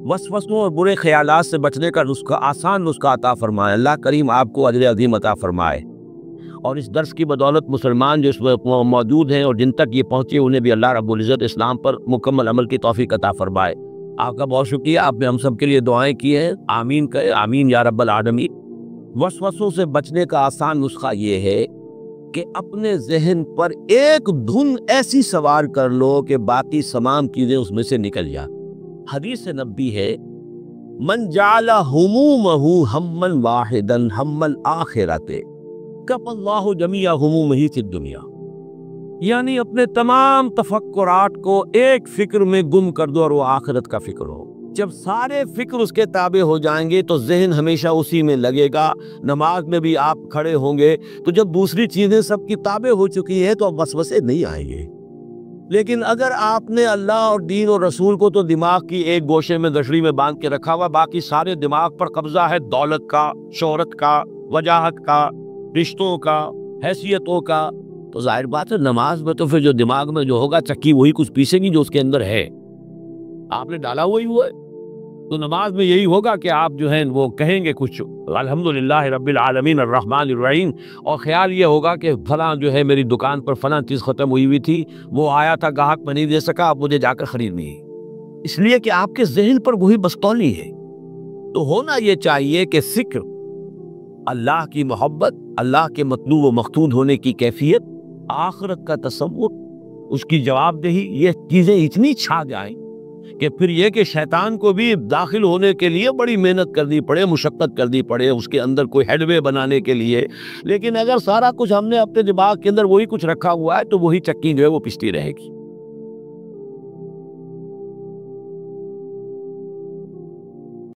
वसवसों और बुरे ख्यालात से बचने का नुस्खा, आसान नुस्खा अता फरमाए। अल्लाह करीम आपको अजर अज़ीम अता फरमाए। और इस दर्स की बदौलत मुसलमान जो इस वक्त मौजूद हैं और जिन तक ये पहुँचे, उन्हें भी अल्लाह रब्बुल इज़्ज़त इस्लाम पर मुकम्मल अमल की तौफीक अता फरमाए। आपका बहुत शुक्रिया, आपने हम सब के लिए दुआएं की हैं। आमीन कहे, आमीन या रब्बल आलमीन। वसवसों से बचने का आसान नुस्खा ये है कि अपने जहन पर एक धुन ऐसी सवार कर लो कि बाकी तमाम चीजें उसमें से निकल जा। हदीस नबी है, मन जाला हुमूमहु हम्मन वाहिदन हम्मल आखिरते कफ़ल्लाहु जमीअ हुमूमिही फिद दुनिया। यानी अपने तमाम तफक्कुरात को एक फिक्र में गुम कर दो और वो आखिरत का फिक्र हो। जब सारे फिक्र उसके ताबे हो जाएंगे तो जहन हमेशा उसी में लगेगा। नमाज में भी आप खड़े होंगे तो जब दूसरी चीजें सबकी ताबे हो चुकी है तो अब वसवसे नहीं आएंगे। लेकिन अगर आपने अल्लाह और दीन और रसूल को तो दिमाग की एक गोशे में गठरी में बांध के रखा हुआ, बाकी सारे दिमाग पर कब्जा है दौलत का, शोहरत का, वजाहत का, रिश्तों का, हैसियतों का, तो जाहिर बात है नमाज में तो फिर जो दिमाग में जो होगा चक्की वही कुछ पीसेगी जो उसके अंदर है, आपने डाला वही हुआ है। तो नमाज में यही होगा कि आप जो है वो कहेंगे कुछ अल्हम्दुलिल्लाह रब्बिल आलमीन अर्रहमानिर रहीम, और ख्याल ये होगा कि फलां जो है मेरी दुकान पर फलां चीज़ ख़त्म हुई थी, वो आया था ग्राहक में नहीं दे सका, अब मुझे जाकर ख़रीदनी है। इसलिए कि आपके जहन पर वही बस्तौली है। तो होना ये चाहिए कि फ़िक्र, अल्लाह की मोहब्बत, अल्लाह के मतलूब व मखतूद होने की कैफियत, आखिरत का तसव्वुर, उसकी जवाबदेही, ये चीज़ें इतनी छा जाएं कि फिर ये कि शैतान को भी दाखिल होने के लिए बड़ी मेहनत करनी पड़े, मुशक्क़त करनी पड़े उसके अंदर कोई हेडवे बनाने के लिए। लेकिन अगर सारा कुछ हमने अपने दिमाग के अंदर वही कुछ रखा हुआ है तो वही चक्की जो है वो पिसती रहेगी।